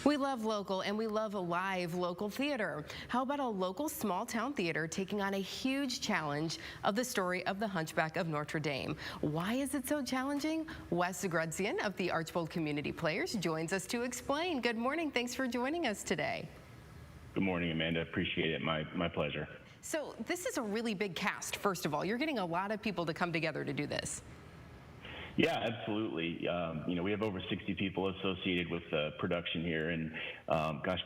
We love local and we love live local theater. How about a local small town theater taking on a huge challenge of the story of the Hunchback of Notre Dame? Why is it so challenging? Wes Grudsian of the Archbold Community Players joins us to explain. Good morning. Thanks for joining us today. Good morning, Amanda. Appreciate it. My pleasure. So this is a really big cast, first of all. You're getting a lot of people to come together to do this. Yeah, absolutely. We have over 60 people associated with the production here, and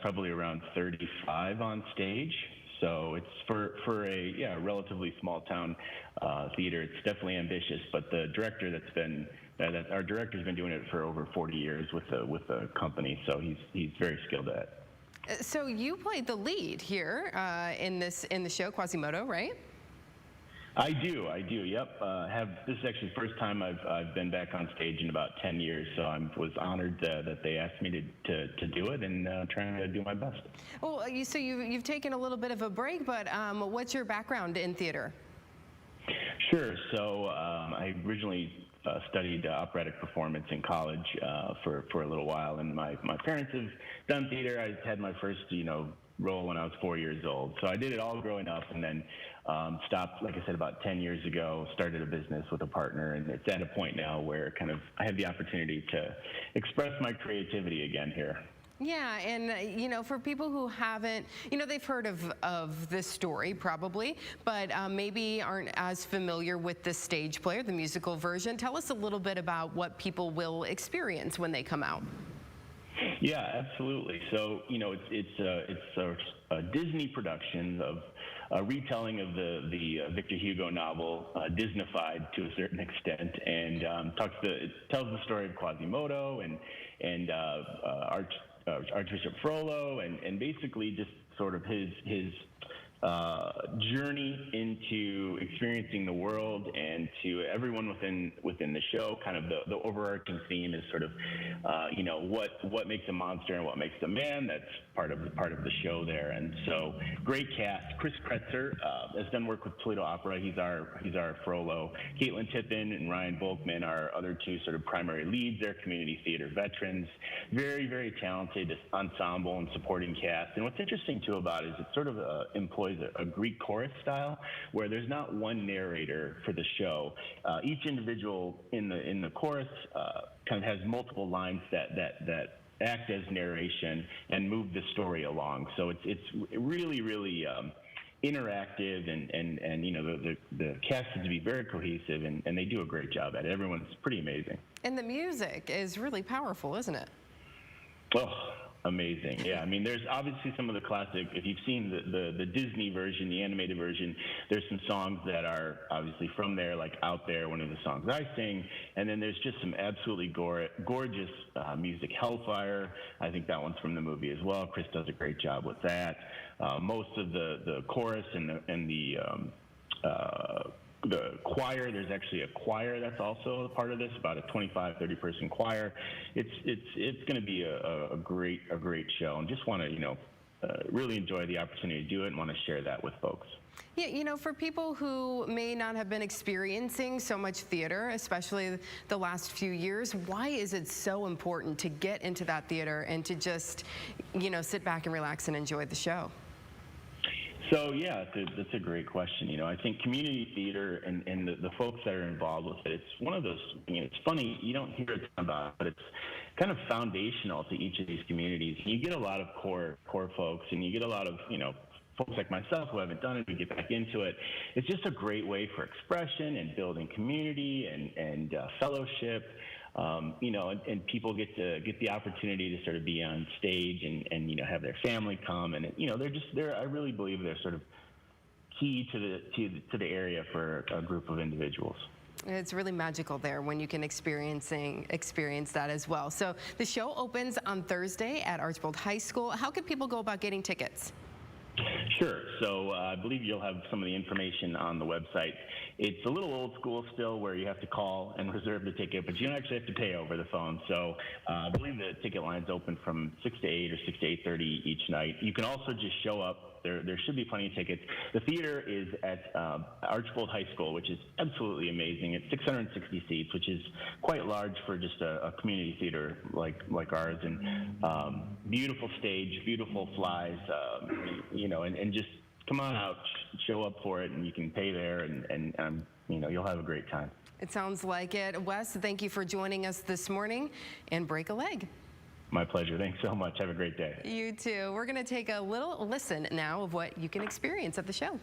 probably around 35 on stage. So it's for a relatively small town theater. It's definitely ambitious, but the director our director's been doing it for over 40 years with the company, so he's very skilled at it. So you played the lead here in the show, Quasimodo, right? I do. Yep. This is actually the first time I've been back on stage in about 10 years, so I was honored that they asked me to do it, and trying to do my best. Well, so you've taken a little bit of a break, but what's your background in theater? Sure. So I originally studied operatic performance in college for a little while, and my parents have done theater. I had my first role when I was 4 years old. So I did it all growing up, and then stopped, like I said, about 10 years ago, started a business with a partner, and it's at a point now where I have the opportunity to express my creativity again here. Yeah, and for people who haven't, they've heard of this story probably, but maybe aren't as familiar with the stage play, the musical version. Tell us a little bit about what people will experience when they come out. Yeah, absolutely. So it's a Disney production of a retelling of the Victor Hugo novel, Disneyfied to a certain extent, and it tells the story of Quasimodo and Archbishop Frollo, and basically just sort of his journey into experiencing the world, and to everyone within the show. Kind of the overarching theme is sort of what makes a monster and what makes a man. That's part of the show there. And so great cast. Chris Kretzer has done work with Toledo Opera. He's our Frollo. Caitlin Tippin and Ryan Volkman are other two sort of primary leads. They're community theater veterans. Very, very talented ensemble and supporting cast. And what's interesting too about it is it sort of employs a Greek chorus style, where there's not one narrator for the show. Each individual in the chorus kind of has multiple lines that act as narration and move the story along. So it's really, really interactive, and the cast is to be very cohesive, and they do a great job at it. Everyone's pretty amazing. And the music is really powerful, isn't it? Oh, amazing. Yeah, I mean, there's obviously some of the classic. If you've seen the Disney version, the animated version, there's some songs that are obviously from there, like Out There, one of the songs I sing, and then there's just some absolutely gorgeous music. Hellfire, I think that one's from the movie as well. Chris does a great job with that. Most of the chorus and the choir, there's actually a choir that's also a part of this, about a 25-30 person choir. It's going to be a great show, and just want to really enjoy the opportunity to do it, and want to share that with folks. Yeah, for people who may not have been experiencing so much theater, especially the last few years, why is it so important to get into that theater and to just sit back and relax and enjoy the show? So yeah, that's a great question. I think community theater and the folks that are involved with it, it's one of those, it's funny, you don't hear it about it, but it's kind of foundational to each of these communities. You get a lot of core folks, and you get a lot of, folks like myself who haven't done it, who get back into it. It's just a great way for expression and building community and fellowship. And people get the opportunity to sort of be on stage and have their family come, and I really believe they're sort of key to the area for a group of individuals. It's really magical there when you can experience that as well. So the show opens on Thursday at Archbold High School. How can people go about getting tickets? Sure. So I believe you'll have some of the information on the website. It's a little old school still, where you have to call and reserve the ticket, but you don't actually have to pay over the phone. So I believe the ticket line's open from 6 to 8 or 6 to 8:30 each night. You can also just show up. There should be plenty of tickets. The theater is at Archbold High School, which is absolutely amazing. It's 660 seats, which is quite large for just a community theater like ours. And beautiful stage, beautiful flies, and just come on out, show up for it, and you can pay there, and you'll have a great time. It sounds like it. Wes, thank you for joining us this morning, and break a leg. My pleasure. Thanks so much. Have a great day. You too. We're going to take a little listen now of what you can experience at the show.